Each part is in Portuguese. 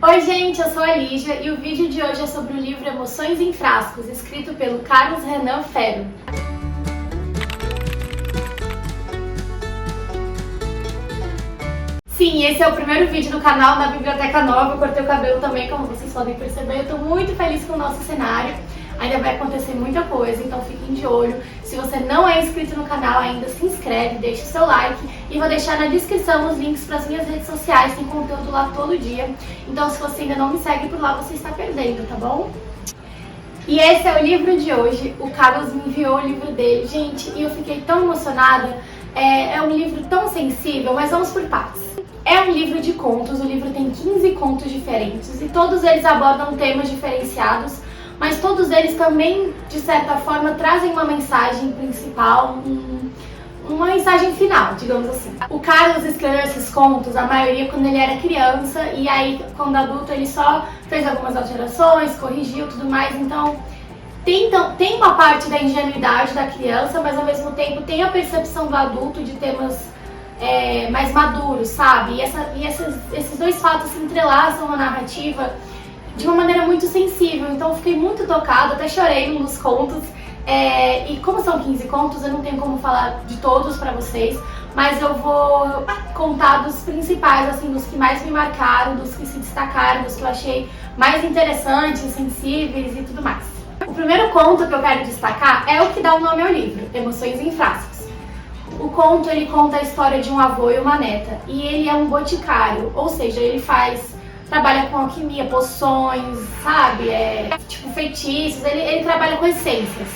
Oi gente, eu sou a Lígia e o vídeo de hoje é sobre o livro Emoções em Frascos, escrito pelo Carlos Renan Ferro. Sim, esse é o primeiro vídeo do canal na Biblioteca Nova. Eu cortei o cabelo também, como vocês podem perceber. Eu tô muito feliz com o nosso cenário. Ainda vai acontecer muita coisa, então fiquem de olho. Se você não é inscrito no canal ainda, se inscreve, deixa o seu like. E vou deixar na descrição os links para as minhas redes sociais, tem conteúdo lá todo dia. Então se você ainda não me segue por lá, você está perdendo, tá bom? E esse é o livro de hoje. O Carlos me enviou o livro dele, gente, e eu fiquei tão emocionada. É um livro tão sensível, mas vamos por partes. É um livro de contos, o livro tem 15 contos diferentes e todos eles abordam temas diferenciados, mas todos eles também, de certa forma, trazem uma mensagem principal, uma mensagem final, digamos assim. O Carlos escreveu esses contos, a maioria quando ele era criança, e aí quando adulto ele só fez algumas alterações, corrigiu tudo mais, então tem uma parte da ingenuidade da criança, mas ao mesmo tempo tem a percepção do adulto de temas mais maduros, sabe? E esses dois fatos se entrelaçam na narrativa de uma maneira muito sensível, então eu fiquei muito tocada, até chorei num dos contos. E como são 15 contos, eu não tenho como falar de todos pra vocês, mas eu vou contar dos principais, assim, dos que mais me marcaram, dos que se destacaram, dos que eu achei mais interessantes, sensíveis e tudo mais. O primeiro conto que eu quero destacar é o que dá o nome ao livro, Emoções em Frascos. O conto, ele conta a história de um avô e uma neta, e ele é um boticário, ou seja, ele trabalha com alquimia, poções, sabe, tipo feitiços, ele trabalha com essências.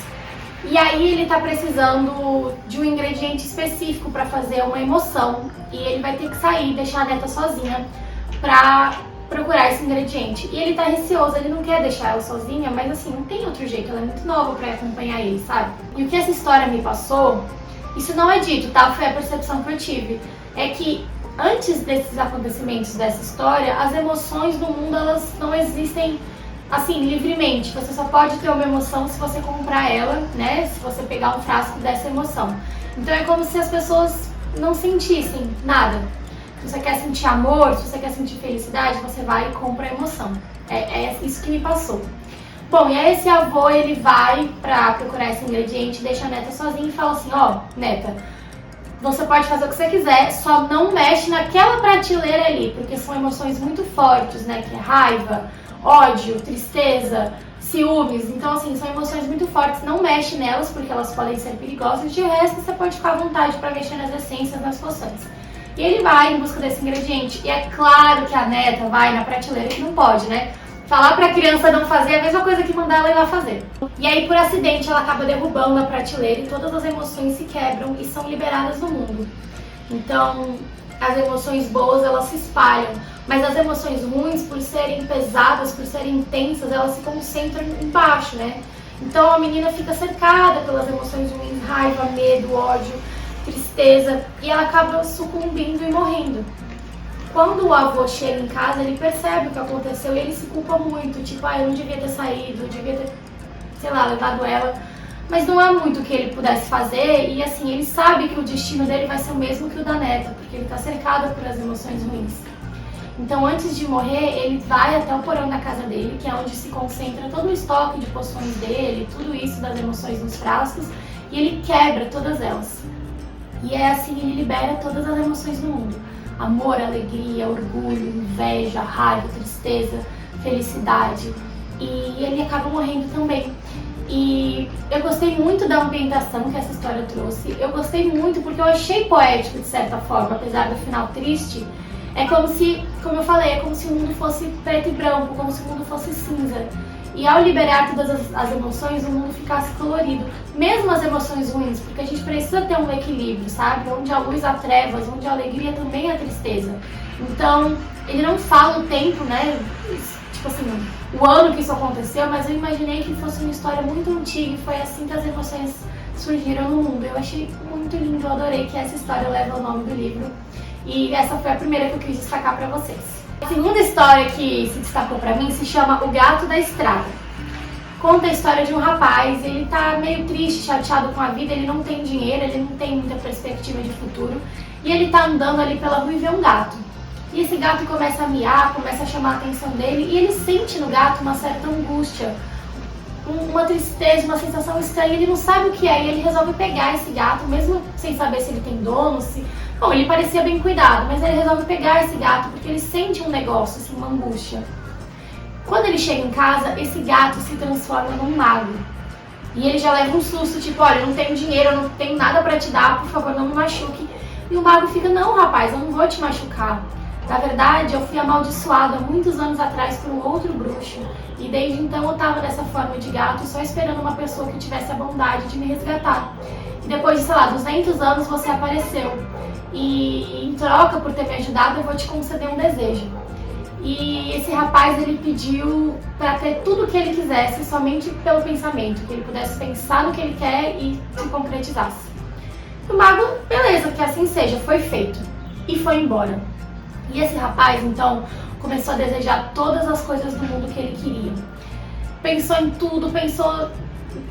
E aí ele tá precisando de um ingrediente específico para fazer uma emoção, e ele vai ter que sair, deixar a neta sozinha pra procurar esse ingrediente. E ele tá receoso, ele não quer deixar ela sozinha, mas assim, não tem outro jeito, ela é muito nova pra acompanhar ele, sabe? E o que essa história me passou, isso não é dito, tá? Foi a percepção que eu tive. É que antes desses acontecimentos dessa história, as emoções no mundo, elas não existem assim, livremente. Você só pode ter uma emoção se você comprar ela, né? Se você pegar um frasco dessa emoção. Então é como se as pessoas não sentissem nada. Se você quer sentir amor, se você quer sentir felicidade, você vai e compra a emoção. É isso que me passou. Bom, e aí esse avô, ele vai pra procurar esse ingrediente, deixa a neta sozinha e fala assim, ó, neta, você pode fazer o que você quiser, só não mexe naquela prateleira ali, porque são emoções muito fortes, né, que é raiva, ódio, tristeza, ciúmes, então assim, são emoções muito fortes, não mexe nelas, porque elas podem ser perigosas, de resto você pode ficar à vontade pra mexer nas essências, nas poções. E ele vai em busca desse ingrediente, e é claro que a neta vai na prateleira que não pode, né? Falar pra criança não fazer é a mesma coisa que mandar ela ir lá fazer. E aí, por acidente, ela acaba derrubando a prateleira e todas as emoções se quebram e são liberadas no mundo. Então, as emoções boas, elas se espalham, mas as emoções ruins, por serem pesadas, por serem intensas, elas se concentram embaixo, né? Então, a menina fica cercada pelas emoções ruins, raiva, medo, ódio, tristeza, e ela acaba sucumbindo e morrendo. Quando o avô chega em casa, ele percebe o que aconteceu e ele se culpa muito, tipo, eu não devia ter saído, eu devia ter, sei lá, levado ela. Mas não há muito que ele pudesse fazer e, assim, ele sabe que o destino dele vai ser o mesmo que o da neta, porque ele está cercado por as emoções ruins. Então, antes de morrer, ele vai até o porão da casa dele, que é onde se concentra todo o estoque de poções dele, tudo isso das emoções nos frascos, e ele quebra todas elas. E é assim que ele libera todas as emoções do mundo. Amor, alegria, orgulho, inveja, raiva, tristeza, felicidade. E ele acaba morrendo também. E eu gostei muito da ambientação que essa história trouxe. Eu gostei muito porque eu achei poético de certa forma, apesar do final triste. É como se, como eu falei, é como se o mundo fosse preto e branco, como se o mundo fosse cinza. E ao liberar todas as emoções, o mundo ficasse colorido. Mesmo as emoções ruins, porque a gente precisa ter um equilíbrio, sabe? Onde a luz há trevas, onde a alegria também há tristeza. Então, ele não fala o tempo, né? Tipo assim, o ano que isso aconteceu, mas eu imaginei que fosse uma história muito antiga e foi assim que as emoções surgiram no mundo. Eu achei muito lindo, eu adorei que essa história leva o nome do livro. E essa foi a primeira que eu quis destacar pra vocês. A segunda história que se destacou pra mim se chama O Gato da Estrada. Conta a história de um rapaz, ele tá meio triste, chateado com a vida, ele não tem dinheiro, ele não tem muita perspectiva de futuro. E ele tá andando ali pela rua e vê um gato. E esse gato começa a miar, começa a chamar a atenção dele, e ele sente no gato uma certa angústia, uma tristeza, uma sensação estranha, ele não sabe o que é, e ele resolve pegar esse gato, mesmo sem saber se ele tem dono, se... Bom, ele parecia bem cuidado, mas ele resolve pegar esse gato porque ele sente um negócio, assim, uma angústia. Quando ele chega em casa, esse gato se transforma num mago. E ele já leva um susto, tipo, olha, eu não tenho dinheiro, eu não tenho nada pra te dar, por favor, não me machuque. E o mago fica, não, rapaz, eu não vou te machucar. Na verdade, eu fui amaldiçoado há muitos anos atrás por um outro bruxo. E desde então eu tava dessa forma de gato, só esperando uma pessoa que tivesse a bondade de me resgatar. E depois de, sei lá, 200 anos você apareceu. E em troca por ter me ajudado, eu vou te conceder um desejo. E esse rapaz, ele pediu para ter tudo o que ele quisesse, somente pelo pensamento, que ele pudesse pensar no que ele quer e se concretizasse. O mago, beleza, que assim seja, foi feito. E foi embora. E esse rapaz, então, começou a desejar todas as coisas do mundo que ele queria. Pensou em tudo, pensou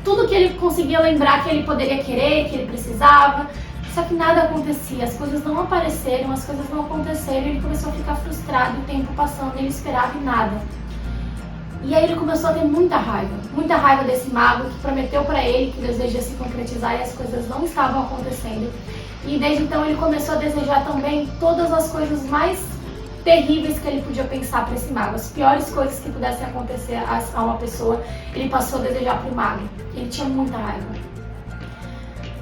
tudo que ele conseguia lembrar que ele poderia querer, que ele precisava. Só que nada acontecia, as coisas não apareceram, as coisas não aconteceram, e ele começou a ficar frustrado, o tempo passando, ele esperava e nada. E aí ele começou a ter muita raiva desse mago que prometeu pra ele que o desejo ia se concretizar e as coisas não estavam acontecendo. E desde então ele começou a desejar também todas as coisas mais terríveis que ele podia pensar para esse mago, as piores coisas que pudessem acontecer a uma pessoa, ele passou a desejar pro mago. Ele tinha muita raiva.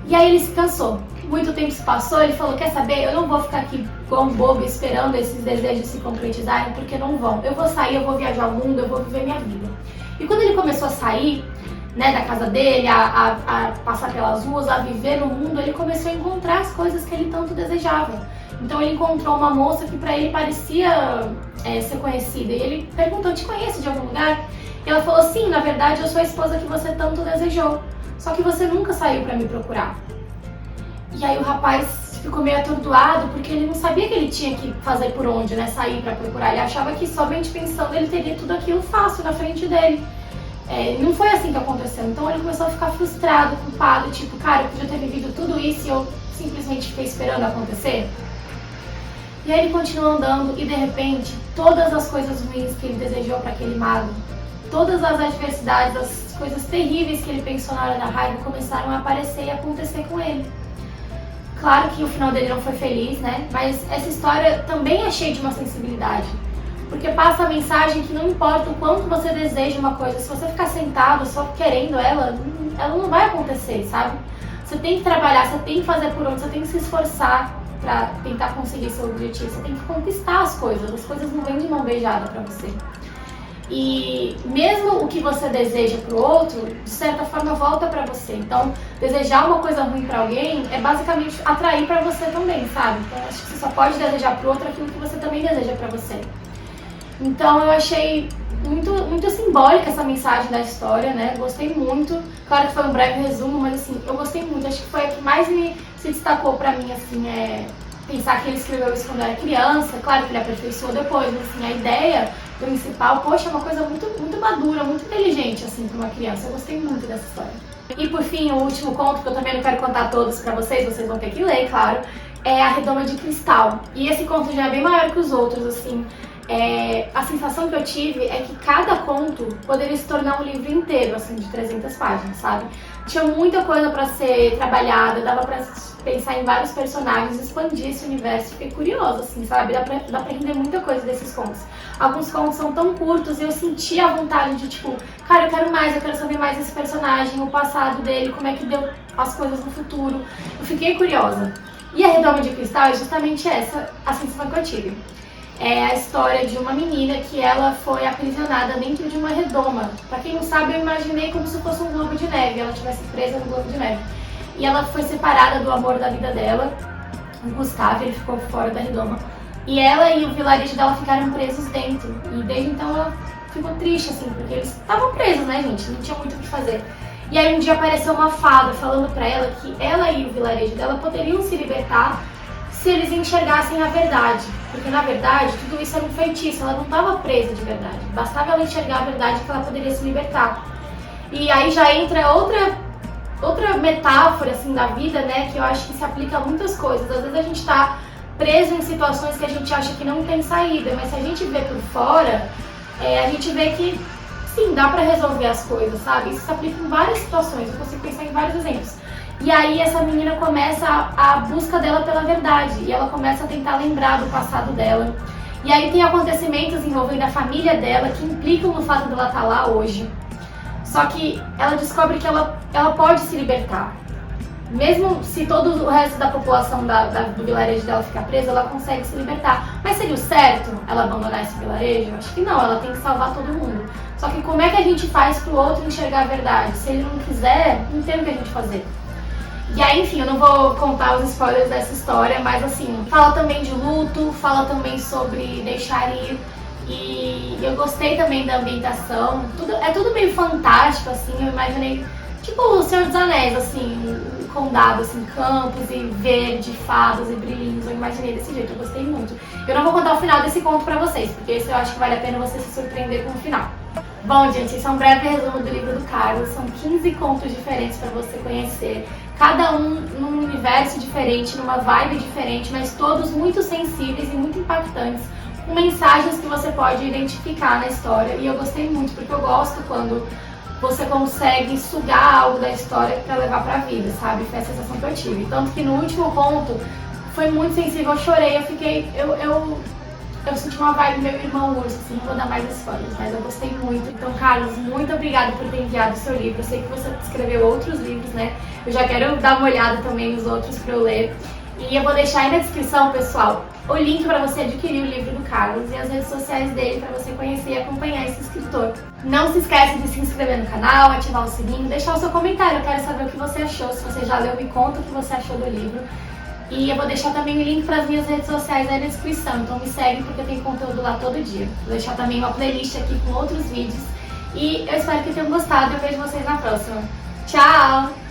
E aí ele se cansou. Muito tempo se passou, ele falou, quer saber, eu não vou ficar aqui igual um bobo esperando esses desejos se concretizarem, porque não vão. Eu vou sair, eu vou viajar o mundo, eu vou viver minha vida. E quando ele começou a sair, né, da casa dele, a passar pelas ruas, a viver no mundo, ele começou a encontrar as coisas que ele tanto desejava. Então ele encontrou uma moça que pra ele parecia ser conhecida, e ele perguntou, te conheço de algum lugar? E ela falou, sim, na verdade eu sou a esposa que você tanto desejou, só que você nunca saiu pra me procurar. E aí o rapaz ficou meio atordoado, porque ele não sabia que ele tinha que fazer por onde, né, sair pra procurar. Ele achava que somente pensando ele teria tudo aquilo fácil na frente dele. Não foi assim que aconteceu. Então ele começou a ficar frustrado, culpado, tipo, cara, eu podia ter vivido tudo isso e eu simplesmente fiquei esperando acontecer. E aí ele continuou andando e de repente todas as coisas ruins que ele desejou para aquele mago, todas as adversidades, as coisas terríveis que ele pensou na hora da raiva começaram a aparecer e acontecer com ele. Claro que o final dele não foi feliz, né? Mas essa história também é cheia de uma sensibilidade. Porque passa a mensagem que não importa o quanto você deseja uma coisa, se você ficar sentado só querendo ela não vai acontecer, sabe? Você tem que trabalhar, você tem que fazer por onde, você tem que se esforçar pra tentar conseguir seu objetivo, você tem que conquistar as coisas não vêm de mão beijada pra você. E mesmo o que você deseja pro outro, de certa forma volta pra você. Então, desejar uma coisa ruim pra alguém é basicamente atrair pra você também, sabe? Então, acho que você só pode desejar pro outro aquilo que você também deseja pra você. Então, eu achei muito simbólica essa mensagem da história, né? Gostei muito. Claro que foi um breve resumo, mas assim, eu gostei muito. Acho que foi a que mais se destacou pra mim, assim, pensar que ele escreveu isso quando era criança. Claro que ele aperfeiçoou depois, mas assim, a ideia principal, poxa, é uma coisa muito madura, muito inteligente, assim, pra uma criança. Eu gostei muito dessa história. E por fim, o último conto, que eu também não quero contar todos pra vocês vão ter que ler, claro, é A Redoma de Cristal. E esse conto já é bem maior que os outros, assim. A sensação que eu tive é que cada conto poderia se tornar um livro inteiro, assim, de 300 páginas, sabe? Tinha muita coisa pra ser trabalhada, dava pra pensar em vários personagens, expandir esse universo. Fiquei curiosa, assim, sabe? Dá pra entender muita coisa desses contos. Alguns contos são tão curtos e eu senti a vontade de, tipo, cara, eu quero mais, eu quero saber mais desse personagem, o passado dele, como é que deu as coisas no futuro. Eu fiquei curiosa. E A Redoma de Cristal é justamente essa a sensação que eu tive. É a história de uma menina que ela foi aprisionada dentro de uma redoma. Pra quem não sabe, eu imaginei como se fosse um globo de neve, ela estivesse presa no globo de neve. E ela foi separada do amor da vida dela, o Gustavo, ele ficou fora da redoma. E ela e o vilarejo dela ficaram presos dentro. E desde então ela ficou triste, assim, porque eles estavam presos, né, gente? Não tinha muito o que fazer. E aí um dia apareceu uma fada falando pra ela que ela e o vilarejo dela poderiam se libertar se eles enxergassem a verdade. Porque, na verdade, tudo isso era um feitiço, ela não estava presa de verdade. Bastava ela enxergar a verdade que ela poderia se libertar. E aí já entra outra metáfora, assim, da vida, né, que eu acho que se aplica a muitas coisas. Às vezes a gente tá preso em situações que a gente acha que não tem saída, mas se a gente vê por fora, a gente vê que sim, dá pra resolver as coisas, sabe? Isso se aplica em várias situações, eu consigo pensar em vários exemplos. E aí essa menina começa a busca dela pela verdade, e ela começa a tentar lembrar do passado dela. E aí tem acontecimentos envolvendo a família dela que implicam no fato dela estar lá hoje. Só que ela descobre que ela pode se libertar. Mesmo se todo o resto da população do vilarejo dela ficar presa, ela consegue se libertar. Mas seria o certo ela abandonar esse vilarejo? Acho que não, ela tem que salvar todo mundo. Só que como é que a gente faz pro outro enxergar a verdade? Se ele não quiser, não tem o que a gente fazer. E aí, enfim, eu não vou contar os spoilers dessa história, mas assim, fala também de luto, fala também sobre deixar ir. E eu gostei também da ambientação. É tudo meio fantástico, assim, eu imaginei, tipo o Senhor dos Anéis, assim, condado, assim, campos e verde, fadas e brilhinhos. Eu imaginei desse jeito, eu gostei muito. Eu não vou contar o final desse conto pra vocês, porque esse eu acho que vale a pena você se surpreender com o final. Bom, gente, esse é um breve resumo do livro do Carlos. São 15 contos diferentes pra você conhecer. Cada um num universo diferente, numa vibe diferente, mas todos muito sensíveis e muito impactantes, com mensagens que você pode identificar na história. E eu gostei muito, porque eu gosto quando você consegue sugar algo da história pra levar pra vida, sabe? Foi a sensação que eu tive. Tanto que no último conto foi muito sensível, eu chorei, eu fiquei... Eu senti uma vibe meu irmão urso, assim, não vou dar mais spoilers, mas eu gostei muito. Então, Carlos, muito obrigada por ter enviado o seu livro. Eu sei que você escreveu outros livros, né? Eu já quero dar uma olhada também nos outros pra eu ler. E eu vou deixar aí na descrição, pessoal, o link para você adquirir o livro do Carlos e as redes sociais dele para você conhecer e acompanhar esse escritor. Não se esqueça de se inscrever no canal, ativar o sininho, deixar o seu comentário. Eu quero saber o que você achou. Se você já leu, me conta o que você achou do livro. E eu vou deixar também o link para as minhas redes sociais aí na descrição, então me segue porque tem conteúdo lá todo dia. Vou deixar também uma playlist aqui com outros vídeos. E eu espero que tenham gostado e eu vejo vocês na próxima. Tchau!